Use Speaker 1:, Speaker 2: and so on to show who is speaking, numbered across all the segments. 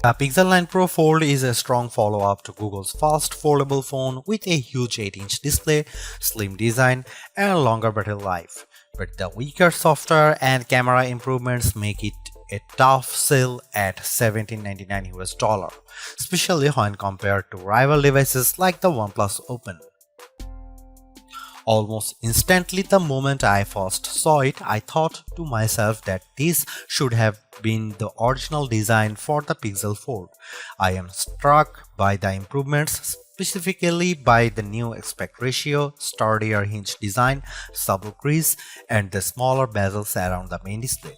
Speaker 1: The Pixel 9 Pro Fold is a strong follow-up to Google's fast foldable phone with a huge 8-inch display, slim design, and longer battery life. But the weaker software and camera improvements make it a tough sell at $1799 US, especially when compared to rival devices like the OnePlus Open. Almost instantly the moment I first saw it, I thought to myself that this should have been the original design for the Pixel Fold. I am struck by the improvements, specifically by the new aspect ratio, sturdier hinge design, subtle crease, and the smaller bezels around the main display.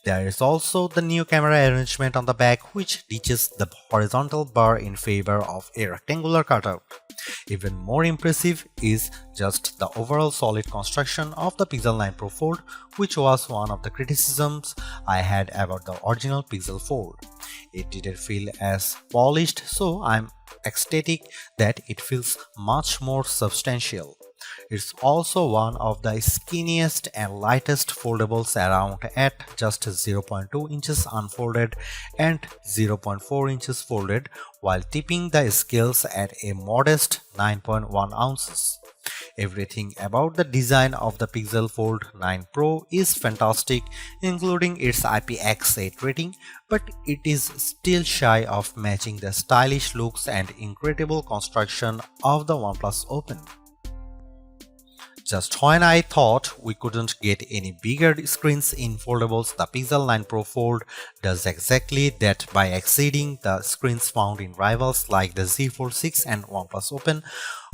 Speaker 1: There is also the new camera arrangement on the back, which ditches the horizontal bar in favor of a rectangular cutout. Even more impressive is just the overall solid construction of the Pixel 9 Pro Fold, which was one of the criticisms I had about the original Pixel Fold. It didn't feel as polished, so I'm ecstatic that it feels much more substantial. It's also one of the skinniest and lightest foldables around at just 0.2 inches unfolded and 0.4 inches folded, while tipping the scales at a modest 9.1 ounces. Everything about the design of the Pixel Fold 9 Pro is fantastic, including its IPX8 rating, but it is still shy of matching the stylish looks and incredible construction of the OnePlus Open. Just when I thought we couldn't get any bigger screens in foldables, the Pixel 9 Pro Fold does exactly that by exceeding the screens found in rivals like the Z Fold 6 and OnePlus Open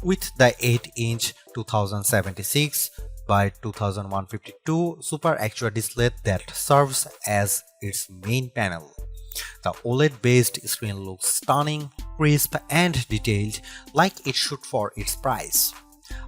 Speaker 1: with the 8-inch 2076 by 2152 Super AQA display that serves as its main panel. The OLED-based screen looks stunning, crisp, and detailed like it should for its price.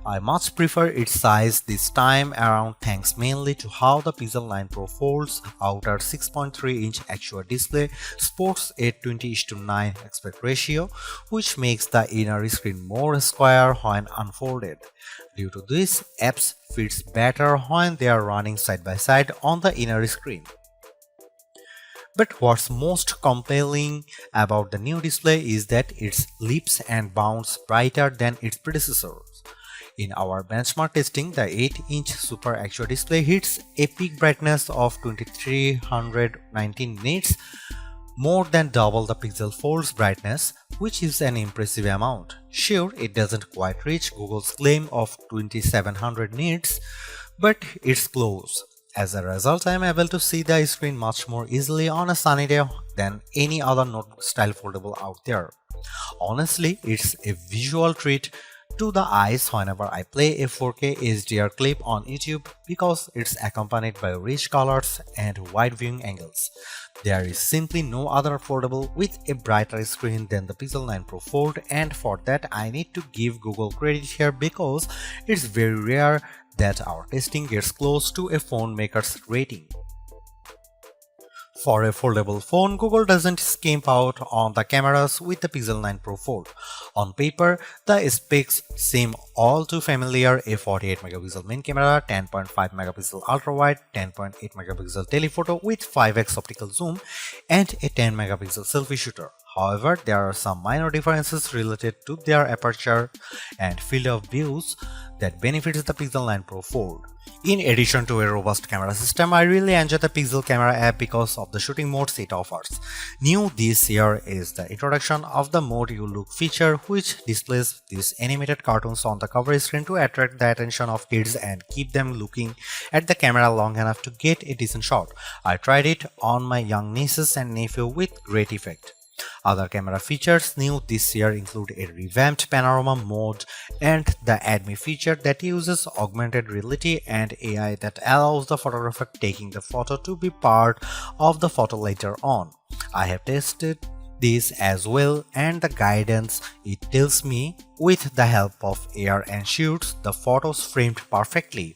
Speaker 1: I much prefer its size this time around thanks mainly to how the Pixel 9 Pro Fold's outer 6.3-inch AQA display sports a 20:9 aspect ratio, which makes the inner screen more square when unfolded. Due to this, apps fits better when they are running side by side on the inner screen. But what's most compelling about the new display is that it leaps and bounds brighter than its predecessors. In our benchmark testing, the 8-inch Super AQA display hits a peak brightness of 2319 nits, more than double the Pixel Fold's brightness, which is an impressive amount. Sure, it doesn't quite reach Google's claim of 2700 nits, but it's close. As a result, I am able to see the screen much more easily on a sunny day than any other notebook-style foldable out there. Honestly, it's a visual treat to the eyes whenever I play a 4K HDR clip on YouTube because it's accompanied by rich colors and wide viewing angles. There is simply no other foldable with a brighter screen than the Pixel 9 Pro Fold, and for that I need to give Google credit here because it's very rare that our testing gets close to a phone maker's rating. For a foldable phone, Google doesn't skimp out on the cameras with the Pixel 9 Pro Fold. On paper, the specs seem all too familiar: a 48MP main camera, 10.5MP ultra-wide, 10.8MP telephoto with 5x optical zoom, and a 10MP selfie shooter. However, there are some minor differences related to their aperture and field of views that benefits the Pixel 9 Pro Fold. In addition to a robust camera system, I really enjoy the Pixel Camera app because of the shooting modes it offers. New this year is the introduction of the Mode You Look feature, which displays these animated cartoons on the cover screen to attract the attention of kids and keep them looking at the camera long enough to get a decent shot. I tried it on my young nieces and nephew with great effect. Other camera features new this year include a revamped panorama mode and the Add Me feature that uses augmented reality and AI that allows the photographer taking the photo to be part of the photo later on. I have tested this as well, and the guidance it tells me with the help of AR ensures the photos framed perfectly.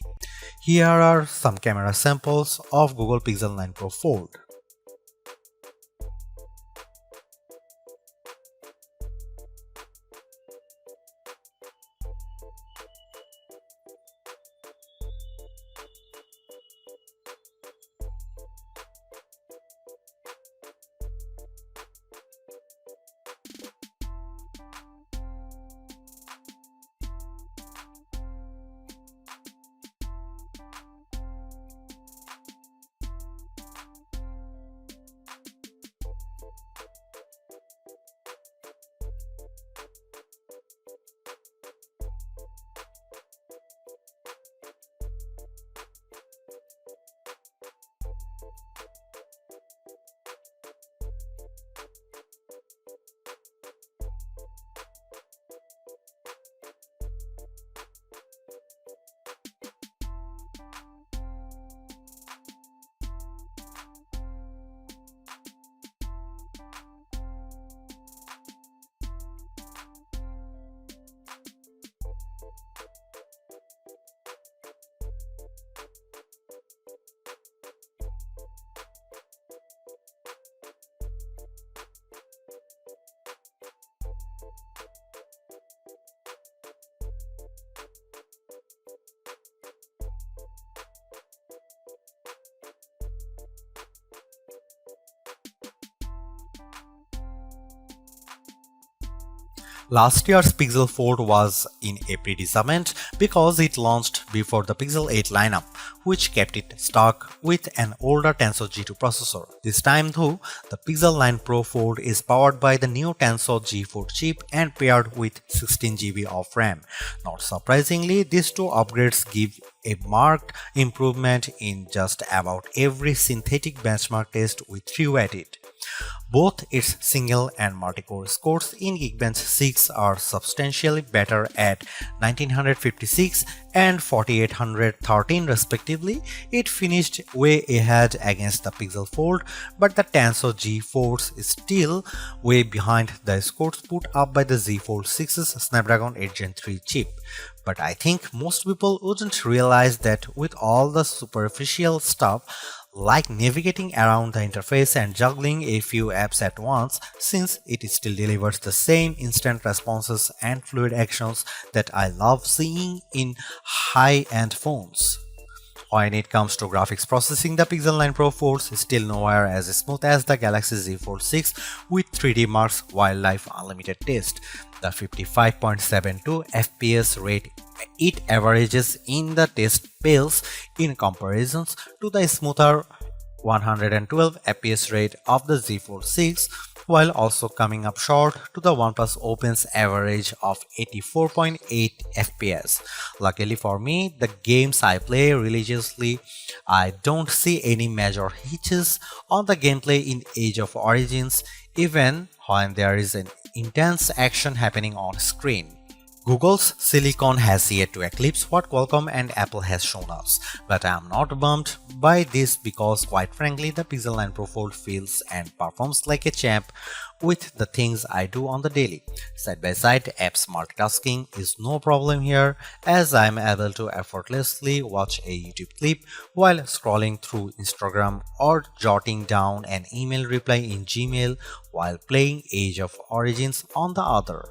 Speaker 1: Here are some camera samples of Google Pixel 9 Pro Fold. Last year's Pixel Fold was in a predicament because it launched before the Pixel 8 lineup, which kept it stuck with an older Tensor G2 processor. This time though, the Pixel 9 Pro Fold is powered by the new Tensor G4 chip and paired with 16GB of RAM. Not surprisingly, these two upgrades give a marked improvement in just about every synthetic benchmark test we threw at it. Both its single and multi-core scores in Geekbench 6 are substantially better at 1956 and 4813 respectively. It finished way ahead against the Pixel Fold, but the Tensor G4 is still way behind the scores put up by the Z Fold 6's Snapdragon 8 Gen 3 chip. But I think most people wouldn't realize that with all the superficial stuff like navigating around the interface and juggling a few apps at once, since it still delivers the same instant responses and fluid actions that I love seeing in high-end phones. When it comes to graphics processing, the Pixel 9 Pro Fold is still nowhere as smooth as the Galaxy Z Fold 6 with 3D Mark's Wildlife Unlimited test. The 55.72 FPS rate it averages in the test pales in comparisons to the smoother 112 FPS rate of the Z Fold 6, while also coming up short to the OnePlus Open's average of 84.8 FPS. Luckily for me, the games I play religiously, I don't see any major hitches on the gameplay in Age of Origins, even when there is an intense action happening on screen. Google's Silicon has yet to eclipse what Qualcomm and Apple has shown us, but I am not bummed by this because quite frankly the Pixel 9 Pro Fold feels and performs like a champ with the things I do on the daily. Side by side apps multitasking is no problem here as I am able to effortlessly watch a YouTube clip while scrolling through Instagram or jotting down an email reply in Gmail while playing Age of Origins on the other.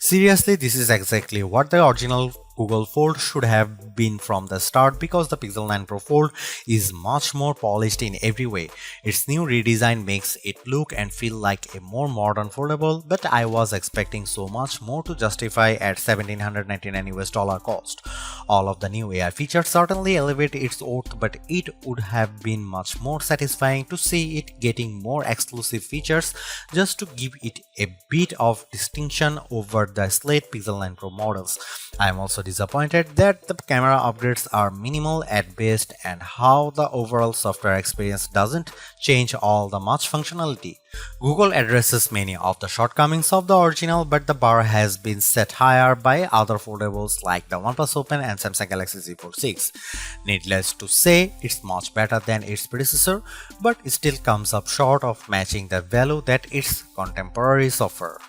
Speaker 1: Seriously, this is exactly what the original Google Fold should have been from the start because the Pixel 9 Pro Fold is much more polished in every way. Its new redesign makes it look and feel like a more modern foldable, but I was expecting so much more to justify at $1,799 cost. All of the new AI features certainly elevate its worth, but it would have been much more satisfying to see it getting more exclusive features just to give it a bit of distinction over the slate Pixel 9 Pro models. I am also disappointed that the camera upgrades are minimal at best and how the overall software experience doesn't change all the much functionality. Google addresses many of the shortcomings of the original, but the bar has been set higher by other foldables like the OnePlus Open and Samsung Galaxy Z Fold 6. Needless to say, it's much better than its predecessor, but it still comes up short of matching the value that its contemporaries offer.